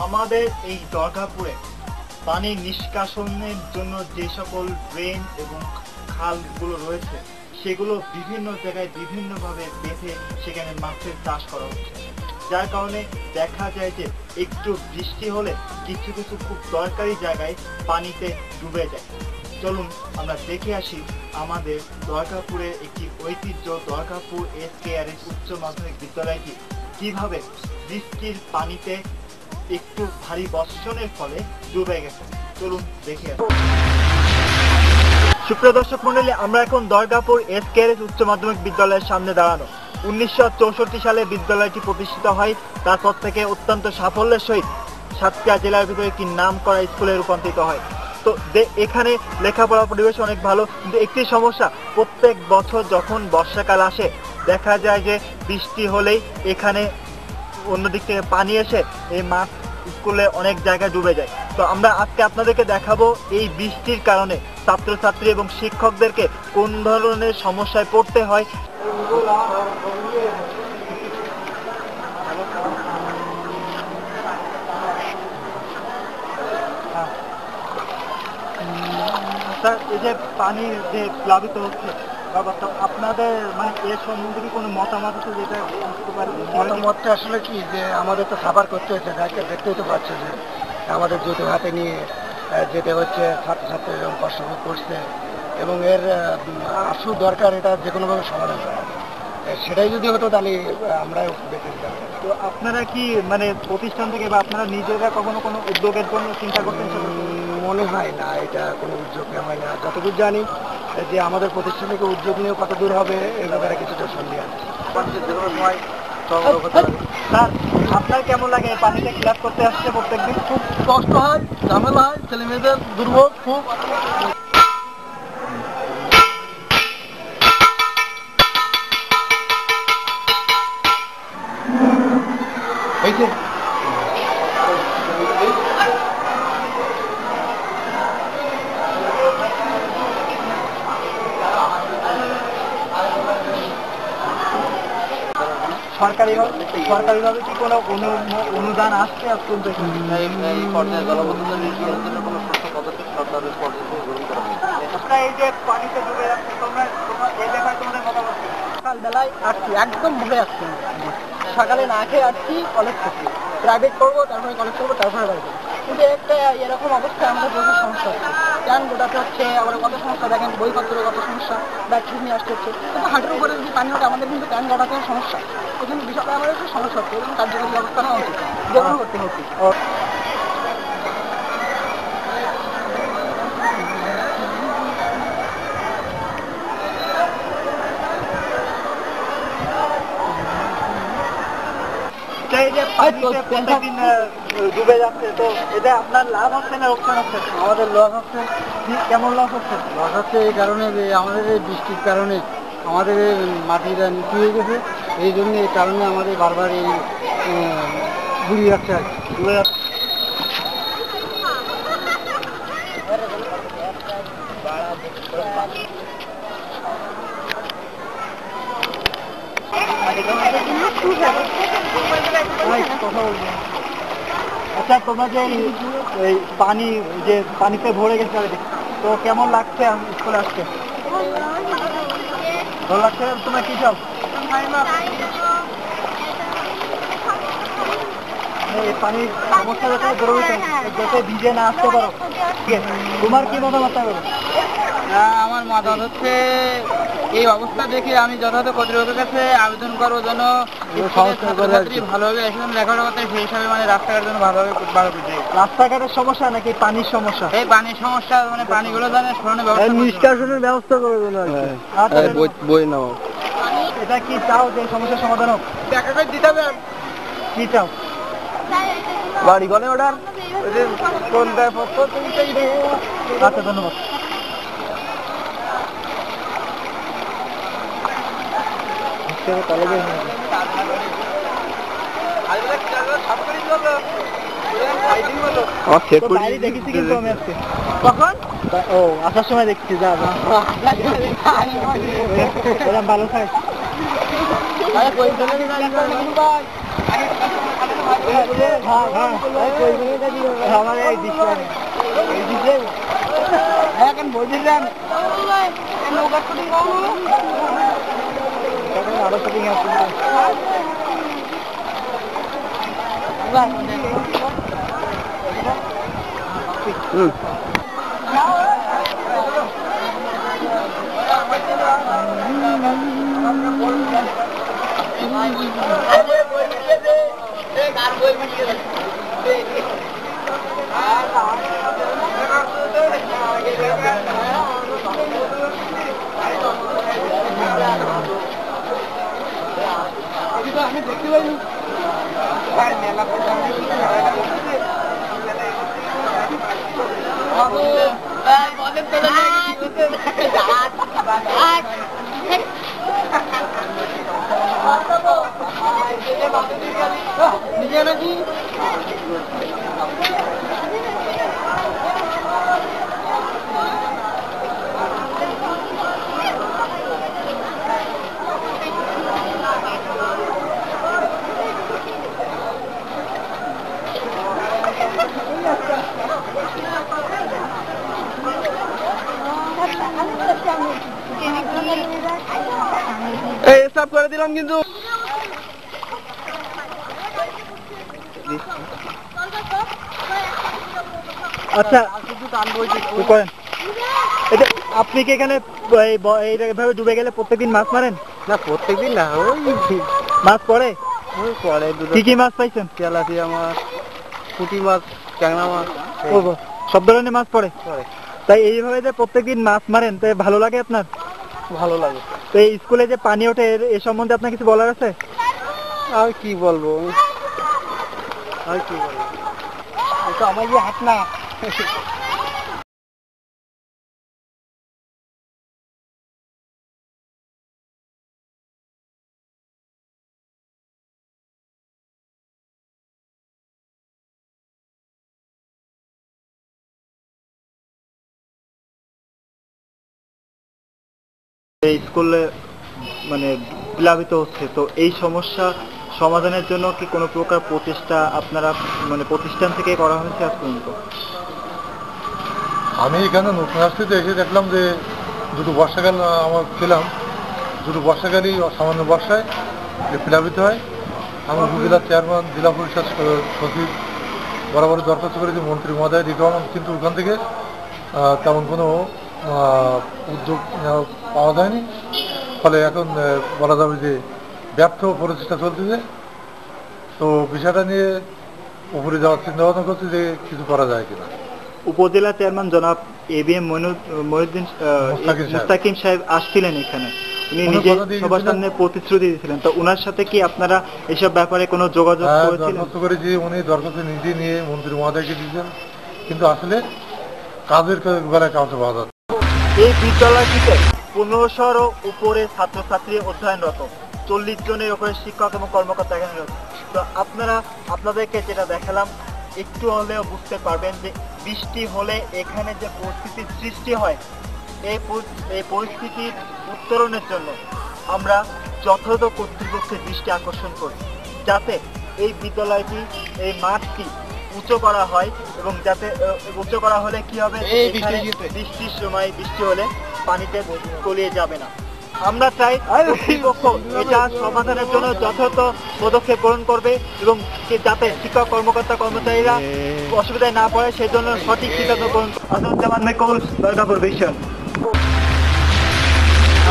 আমাদের এই দরগাপুরে পানি নিষ্কাশনের জন্য যে সকল ড্রেন এবং খালগুলো রয়েছে সেগুলো বিভিন্ন জায়গায় বিভিন্নভাবে বেঁধে সেখানে মাছের চাষ করা হচ্ছে, যার কারণে দেখা যায় যে একটু বৃষ্টি হলে কিছু কিছু খুব দরকারি জায়গায় পানিতে ডুবে যায়। চলুন আমরা দেখে আসি আমাদের দরগাপুরের একটি ঐতিহ্য দরগাপুর SKRS উচ্চ মাধ্যমিক বিদ্যালয়টি কিভাবে বৃষ্টির পানিতে একটু ভারী বর্ষণের ফলে ডুবে গেছে। চলুন দেখে আসি। সুপ্রিয় দর্শক মণ্ডলী, আমরা এখন দরগাপুর SKRS উচ্চ মাধ্যমিক বিদ্যালয়ের সামনে দাঁড়ানো। 1964 সালে বিদ্যালয়টি প্রতিষ্ঠিত হয়। তারপর থেকে অত্যন্ত সাফল্যের সহিত সাতক্ষীরা জেলার ভিতরে একটি নাম করা স্কুলে রূপান্তরিত হয়। তো এখানে লেখাপড়া পরিবেশ অনেক ভালো, কিন্তু একটি সমস্যা, প্রত্যেক বছর যখন বর্ষাকাল আসে দেখা যায় যে বৃষ্টি হলেই এখানে অন্যদিক থেকে পানি এসে এই মাঠ স্কুলে অনেক জায়গায় ডুবে যায়। তো আমরা আজকে আপনাদেরকে দেখাবো এই বৃষ্টির কারণে ছাত্রছাত্রী এবং শিক্ষকদেরকে কোন ধরনের সমস্যায় পড়তে হয়। স্যার, এই যে পানি যে প্লাবিত হচ্ছে আপনাদের মানে এর সম্বন্ধে কি কোনো মতামত আছে যেটা বুঝতে পারি? মতামতটা আসলে কি যে আমাদের তো সাফার করতে হচ্ছে, দেখতেই তো পাচ্ছে যে আমাদের জুতো হাতে নিয়ে যেতে হচ্ছে, ছাত্রছাত্রী এরকম কষ্ট ভোগ করছে এবং এর আসু দরকার এটা যে কোনোভাবে সমাধান করা। সেটাই যদি হতো তাহলে আমরাও বেঁচে যেতাম। তো আপনারা কি মানে প্রতিষ্ঠান থেকে বা আপনারা নিজেরা কখনো কোনো উদ্যোগের জন্য চিন্তা করতেন? মনে হয় না এটা কোনো উদ্যোগ নেওয়া হয় না। যতদূর জানি যে আমাদের প্রতিষ্ঠান থেকে উদ্যোগ নিয়ে কত দূর হবে এ ব্যাপারে কিছুটা সন্দেহ আছে। স্যার, আপনার কেমন লাগে পানিতে ক্লাস করতে আসছে প্রত্যেকদিন? খুব কষ্ট হয়, ঝামেলা হয়, ছেলে মেয়েদের দুর্ভোগ খুব। সরকারিভাবে কি কোনো অনুদান আসছে অত্যন্ত? এই পর্যায়ে জলবদ্ধতা নির্মূলের জন্য কোনো শক্ত পদক্ষেপ সরকারের পর্যায়ে গ্রহণ করা হয়েছে। আপনারা এই যে পানিতে ডুবে যাচ্ছে, এই ব্যাপারে তোমাদের মতামত? সকালবেলায় আসছি, একদম ভুলে আসছি, সকালে না খেয়ে আসছি কলেজ থেকে, প্রাইভেট করবো তারপরে কলেজ করবো তারপরে বাড়ি করবো, কিন্তু একটা এরকম অবস্থায় আমাদের প্রচুর সমস্যা হচ্ছে। ট্যান গোটাতে হচ্ছে, আবার কত সমস্যা দেখেন, বইপত্রের কত সমস্যা, ব্যাগ ঠিক নিয়ে আসতে হচ্ছে, কিন্তু হাঁটুর উপরে যদি পানি ওঠে আমাদের কিন্তু ট্যান গোটাতেও সমস্যা। এই জন্য বিষয়টা আমাদের একটু সমস্যা হচ্ছে এবং কার্যকরী ব্যবস্থা নেওয়া উচিত, যেমন করতে হচ্ছে। এই যে পানিতে প্রত্যেকদিন ডুবে যাচ্ছে, তো এতে আপনার লাভ হচ্ছে না লোকসান হচ্ছে? আমাদের লস হচ্ছে। কেমন লস হচ্ছে? লস হচ্ছে এই কারণে যে আমাদের এই বৃষ্টির কারণে আমাদের এই মাটিটা নিচু হয়ে গেছে, এই জন্য এই কারণে আমাদের বারবার এই বুড়ি যাচ্ছে আর কি, ডুবে যাচ্ছে। আচ্ছা, তোমরা যে এই পানি যে পানিতে ভরে গেছে তো কেমন লাগছে স্কুলে আসতে? ভালো লাগছে? তোমরা কি চাও? এই পানির সমস্যা যাতে ভিজে না আসতে পারো, তোমার কি মতামত? আমার মতামত হচ্ছে এই অবস্থা দেখে আমি যথাযথ কর্তৃপক্ষের কাছে আবেদন করবো যেন ভালোভাবে লেখাপড়া করতে, সেই হিসাবে মানে রাস্তাঘাটের জন্য ভালোভাবে রাস্তাঘাটের সমস্যা নাকি পানির সমস্যা? এই পানির সমস্যা, মানে পানিগুলো যেন সরানোর ব্যবস্থা, নিষ্কাশনের ব্যবস্থা করে দেন। বই নাও। এটা কি চাও যে সমস্যার সমাধান হোক? দিতে হবে। কি চাও? বাড়ি গলে অর্ডার। আচ্ছা, ধন্যবাদ। দেখেছি কিন্তু আমি আজকে। কখন? ও, আসার সময় দেখছি। যা ভালো খাই। আমার এই দৃশ্য এখন বই দিলেন আরো শুটিং আছে। আমি দেখতে পাইনি মেলা নিজে নাকি এই সব করে দিলাম কিন্তু আচ্ছা করেন এটা আপনি কি এখানে এইভাবে ডুবে গেলে প্রত্যেকদিন মাছ মারেন? না প্রত্যেকদিন না, ওই মাছ পড়ে পড়ে। কি কি মাছ পাইছেন? তেলাপিয়া মাছ, পুঁটি মাছ, ট্যাংরা মাছ, সব ধরনের মাছ পড়ে। তাই এইভাবে যে প্রত্যেকদিন মাছ মারেন তাই ভালো লাগে আপনার? ভালো লাগে। তো এই স্কুলে যে পানি ওঠে এ সম্বন্ধে আপনার কিছু বলার আছে? আর কি বলবো, আর কি বলবো, এটা আমার যে হাত না। এই স্কুলে মানে প্লাবিত হচ্ছে, তো এই সমস্যা সমাধানের জন্য কি কোনো প্রকার প্রচেষ্টা আপনারা মানে প্রতিষ্ঠান থেকে করা হয়েছে আজ পর্যন্ত? আমি এখানে নতুন আসতে এসে দেখলাম যে দুটো বর্ষাকাল আমার ছিলাম, দুটো বর্ষাকালই সামান্য বর্ষায় প্লাবিত হয়। আমি উপজেলার চেয়ারম্যান, জেলা পরিষদ সচিব বরাবর দরখাস্ত করেছি মন্ত্রী মহোদয় দিতে, কিন্তু ওখান থেকে তেমন কোনো উদ্যোগ পাওয়া যায়নি। ফলে এখন বলা যাবে যে ব্যর্থ প্রচেষ্টা চলতেছে। তো বিষয়টা নিয়ে উপরে যাওয়ার চিন্তা ভাবনা করছি যে কিছু করা যায় কিনা। উপজেলা চেয়ারম্যান জনাব ABM মহিউদ্দিন মুস্তাকিম সাহেব আসছিলেন এখানে, উনি নিজে সবার সামনে প্রতিশ্রুতি দিয়েছিলেন, তো ওনার সাথে কি আপনারা এসব ব্যাপারে কোনো যোগাযোগ করেছিলেন? দরখাস্ত করেছি, উনি দরখাস্ত নিজে নিয়ে মন্ত্রী মহোদয়কে দিয়েছেন, কিন্তু আসলে কাজের বেলায় কাউকে পাওয়া যাচ্ছে। এই বিদ্যালয়টিতে 1500-র উপরে ছাত্রছাত্রী অধ্যয়নরত, 40 জনের উপরে শিক্ষক এবং কর্মকর্তা এখানে রয়েছে। তো আপনাদেরকে যেটা দেখালাম একটু হলেও বুঝতে পারবেন যে বৃষ্টি হলে এখানে যে পরিস্থিতির সৃষ্টি হয়, এই পরিস্থিতির উত্তরণের জন্য আমরা যথাযথ কর্তৃপক্ষের দৃষ্টি আকর্ষণ করি, যাতে এই বিদ্যালয়টি, এই মাঠটি উঁচু করা হয়, এবং যাতে উঁচু করা হলে কি হবে, বৃষ্টির সময় বৃষ্টি হলে পানিতে তলিয়ে যাবে না। আমরা চাই কর্তৃপক্ষ এটা সমাধানের জন্য যথাযথ পদক্ষেপ গ্রহণ করবে, এবং যাতে শিক্ষক কর্মকর্তা কর্মচারীরা অসুবিধায় না পড়ে সেজন্য সঠিক সিদ্ধান্ত গ্রহণ করবে।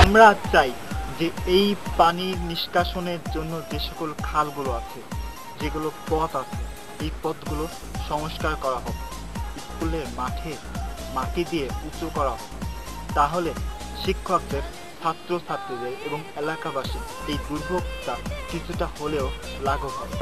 আমরা চাই যে এই পানি নিষ্কাশনের জন্য যে সকল খালগুলো আছে, যেগুলো পথ আছে, এই পথগুলো সংস্কার করা হোক, স্কুলের মাঠে মাটি দিয়ে উঁচু করা হোক, তাহলে শিক্ষকদের, ছাত্রছাত্রীদের এবং এলাকাবাসী এই দুর্ভোগটা কিছুটা হলেও লাঘব হবে।